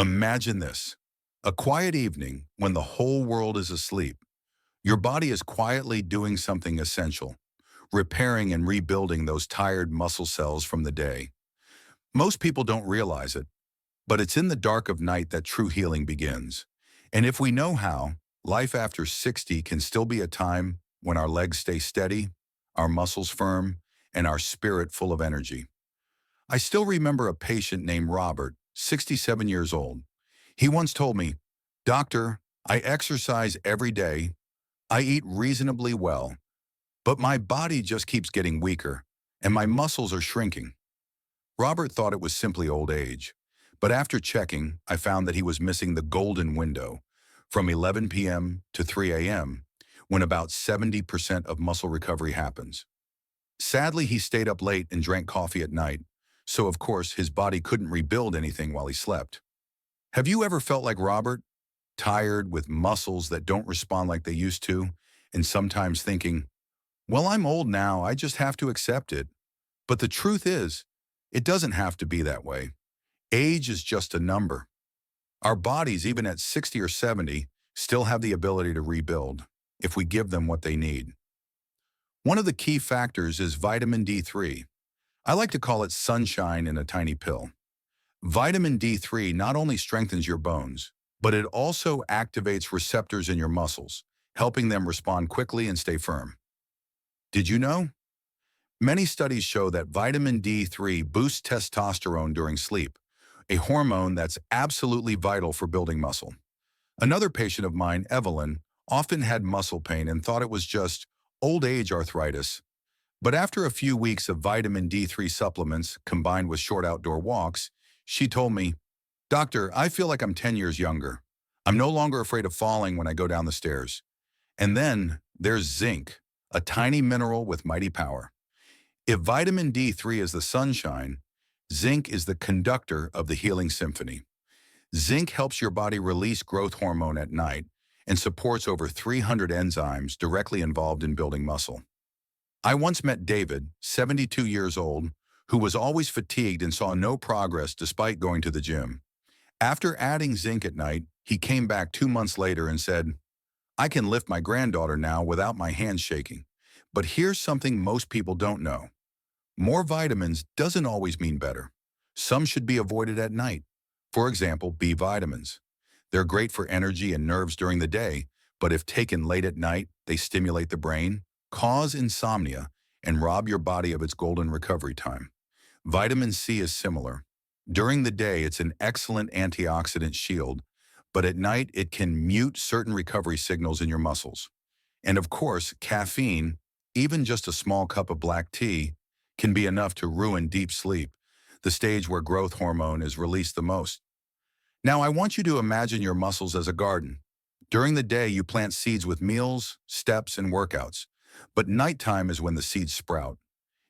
Imagine this. A quiet evening when the whole world is asleep. Your body is quietly doing something essential, repairing and rebuilding those tired muscle cells from the day. Most people don't realize it, but it's in the dark of night that true healing begins. And if we know how, life after 60 can still be a time when our legs stay steady, our muscles firm, and our spirit full of energy. I still remember a patient named Robert, 67 years old. He once told me, "Doctor, I exercise every day, I eat reasonably well, but my body just keeps getting weaker, and my muscles are shrinking." Robert thought it was simply old age, but after checking, I found that he was missing the golden window from 11 p.m. to 3 a.m., when about 70% of muscle recovery happens. Sadly, he stayed up late and drank coffee at night, so of course his body couldn't rebuild anything while he slept. Have you ever felt like Robert, tired with muscles that don't respond like they used to, and sometimes thinking, well, I'm old now, I just have to accept it? But the truth is, it doesn't have to be that way. Age is just a number. Our bodies, even at 60 or 70, still have the ability to rebuild if we give them what they need. One of the key factors is vitamin D3. I like to call it sunshine in a tiny pill. Vitamin D3 not only strengthens your bones, but it also activates receptors in your muscles, helping them respond quickly and stay firm. Did you know? Many studies show that vitamin D3 boosts testosterone during sleep, a hormone that's absolutely vital for building muscle. Another patient of mine, Evelyn, often had muscle pain and thought it was just old age arthritis. But after a few weeks of vitamin D3 supplements combined with short outdoor walks, she told me, "Doctor, I feel like I'm 10 years younger. I'm no longer afraid of falling when I go down the stairs." And then there's zinc, a tiny mineral with mighty power. If vitamin D3 is the sunshine, zinc is the conductor of the healing symphony. Zinc helps your body release growth hormone at night and supports over 300 enzymes directly involved in building muscle. I once met David, 72 years old, who was always fatigued and saw no progress despite going to the gym. After adding zinc at night, he came back 2 months later and said, "I can lift my granddaughter now without my hands shaking." But here's something most people don't know. More vitamins doesn't always mean better. Some should be avoided at night. For example, B vitamins. They're great for energy and nerves during the day, but if taken late at night, they stimulate the brain, cause insomnia, and rob your body of its golden recovery time. Vitamin C is similar. During the day, it's an excellent antioxidant shield, but at night, it can mute certain recovery signals in your muscles. And of course, caffeine, even just a small cup of black tea, can be enough to ruin deep sleep, the stage where growth hormone is released the most. Now, I want you to imagine your muscles as a garden. During the day, you plant seeds with meals, steps, and workouts. But nighttime is when the seeds sprout.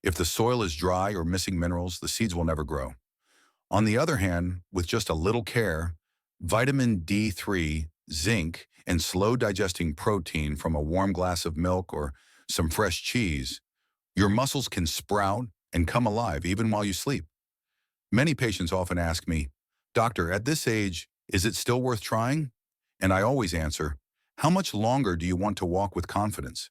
If the soil is dry or missing minerals, the seeds will never grow. On the other hand, with just a little care, vitamin D3, zinc, and slow digesting protein from a warm glass of milk or some fresh cheese, your muscles can sprout and come alive even while you sleep. Many patients often ask me, "Doctor, at this age, is it still worth trying?" And I always answer, how much longer do you want to walk with confidence?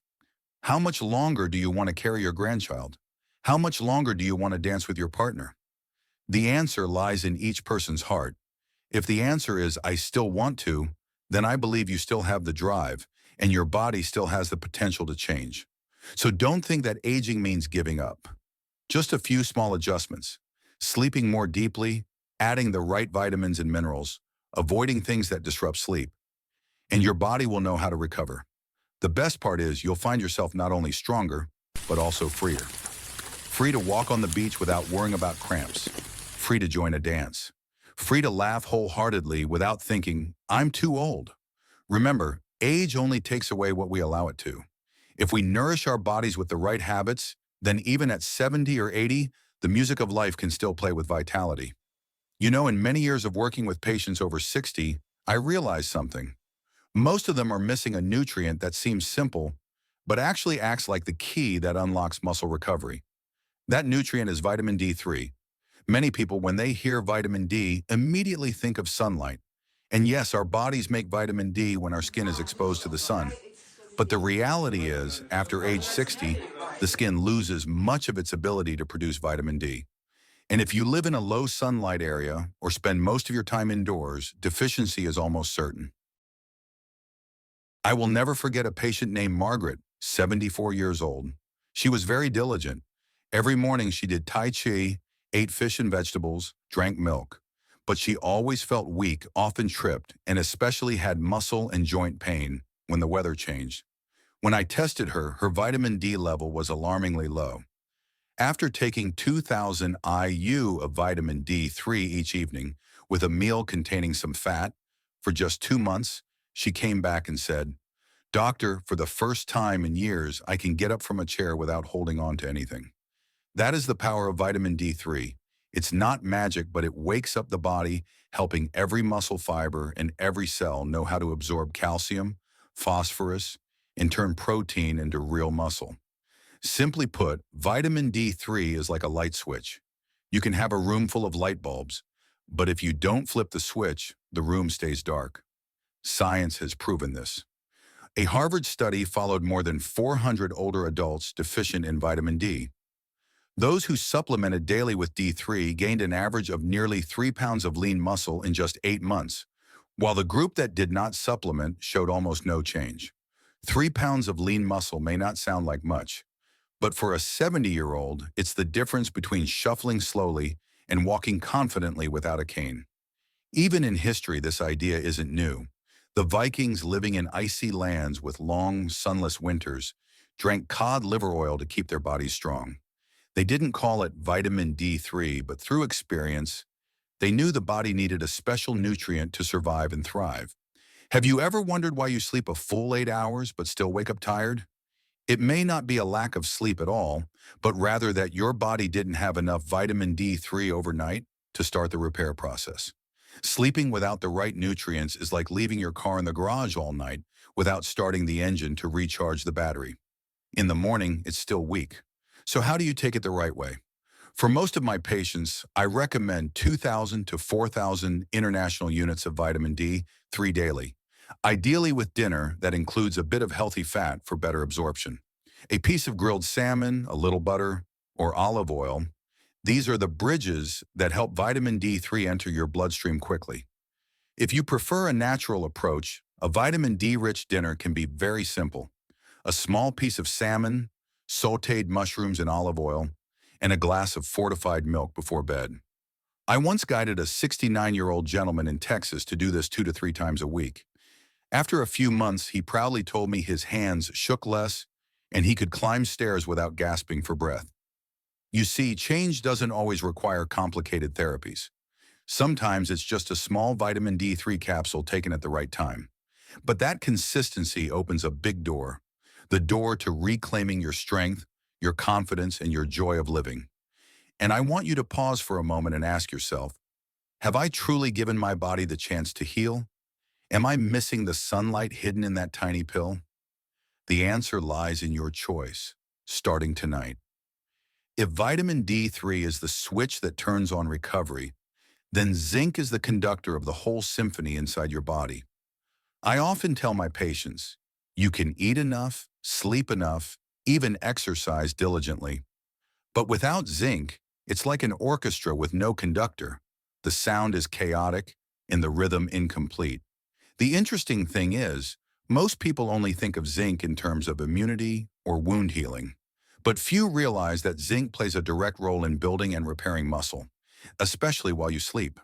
How much longer do you want to carry your grandchild? How much longer do you want to dance with your partner? The answer lies in each person's heart. If the answer is, "I still want to," then I believe you still have the drive, and your body still has the potential to change. So don't think that aging means giving up. Just a few small adjustments. Sleeping more deeply, adding the right vitamins and minerals, avoiding things that disrupt sleep, and your body will know how to recover. The best part is you'll find yourself not only stronger, but also freer. Free to walk on the beach without worrying about cramps. Free to join a dance. Free to laugh wholeheartedly without thinking, "I'm too old." Remember, age only takes away what we allow it to. If we nourish our bodies with the right habits, then even at 70 or 80, the music of life can still play with vitality. You know, in many years of working with patients over 60, I realized something. Most of them are missing a nutrient that seems simple, but actually acts like the key that unlocks muscle recovery. That nutrient is vitamin D3. Many people, when they hear vitamin D, immediately think of sunlight. And yes, our bodies make vitamin D when our skin is exposed to the sun. But the reality is, after age 60, the skin loses much of its ability to produce vitamin D. And if you live in a low sunlight area or spend most of your time indoors, deficiency is almost certain. I will never forget a patient named Margaret, 74 years old. She was very diligent. Every morning she did Tai Chi, ate fish and vegetables, drank milk. But she always felt weak, often tripped, and especially had muscle and joint pain when the weather changed. When I tested her, her vitamin D level was alarmingly low. After taking 2,000 IU of vitamin D3 each evening with a meal containing some fat for just 2 months, she came back and said, "Doctor, for the first time in years, I can get up from a chair without holding on to anything." That is the power of vitamin D3. It's not magic, but it wakes up the body, helping every muscle fiber and every cell know how to absorb calcium, phosphorus, and turn protein into real muscle. Simply put, vitamin D3 is like a light switch. You can have a room full of light bulbs, but if you don't flip the switch, the room stays dark. Science has proven this. A Harvard study followed more than 400 older adults deficient in vitamin D. Those who supplemented daily with D3 gained an average of nearly 3 pounds of lean muscle in just 8 months, while the group that did not supplement showed almost no change. 3 pounds of lean muscle may not sound like much, but for a 70-year-old, it's the difference between shuffling slowly and walking confidently without a cane. Even in history, this idea isn't new. The Vikings, living in icy lands with long, sunless winters, drank cod liver oil to keep their bodies strong. They didn't call it vitamin D3, but through experience, they knew the body needed a special nutrient to survive and thrive. Have you ever wondered why you sleep a full 8 hours but still wake up tired? It may not be a lack of sleep at all, but rather that your body didn't have enough vitamin D3 overnight to start the repair process. Sleeping without the right nutrients is like leaving your car in the garage all night without starting the engine to recharge the battery. In the morning, it's still weak. So how do you take it the right way? For most of my patients, I recommend 2,000 to 4,000 international units of vitamin D3 daily, ideally with dinner that includes a bit of healthy fat for better absorption. A piece of grilled salmon, a little butter, or olive oil. These are the bridges that help vitamin D3 enter your bloodstream quickly. If you prefer a natural approach, a vitamin D-rich dinner can be very simple. A small piece of salmon, sautéed mushrooms in olive oil, and a glass of fortified milk before bed. I once guided a 69-year-old gentleman in Texas to do this 2 to 3 times a week. After a few months, he proudly told me his hands shook less and he could climb stairs without gasping for breath. You see, change doesn't always require complicated therapies. Sometimes it's just a small vitamin D3 capsule taken at the right time. But that consistency opens a big door, the door to reclaiming your strength, your confidence, and your joy of living. And I want you to pause for a moment and ask yourself, have I truly given my body the chance to heal? Am I missing the sunlight hidden in that tiny pill? The answer lies in your choice, starting tonight. If vitamin D3 is the switch that turns on recovery, then zinc is the conductor of the whole symphony inside your body. I often tell my patients, you can eat enough, sleep enough, even exercise diligently. But without zinc, it's like an orchestra with no conductor. The sound is chaotic and the rhythm incomplete. The interesting thing is, most people only think of zinc in terms of immunity or wound healing. But few realize that zinc plays a direct role in building and repairing muscle, especially while you sleep.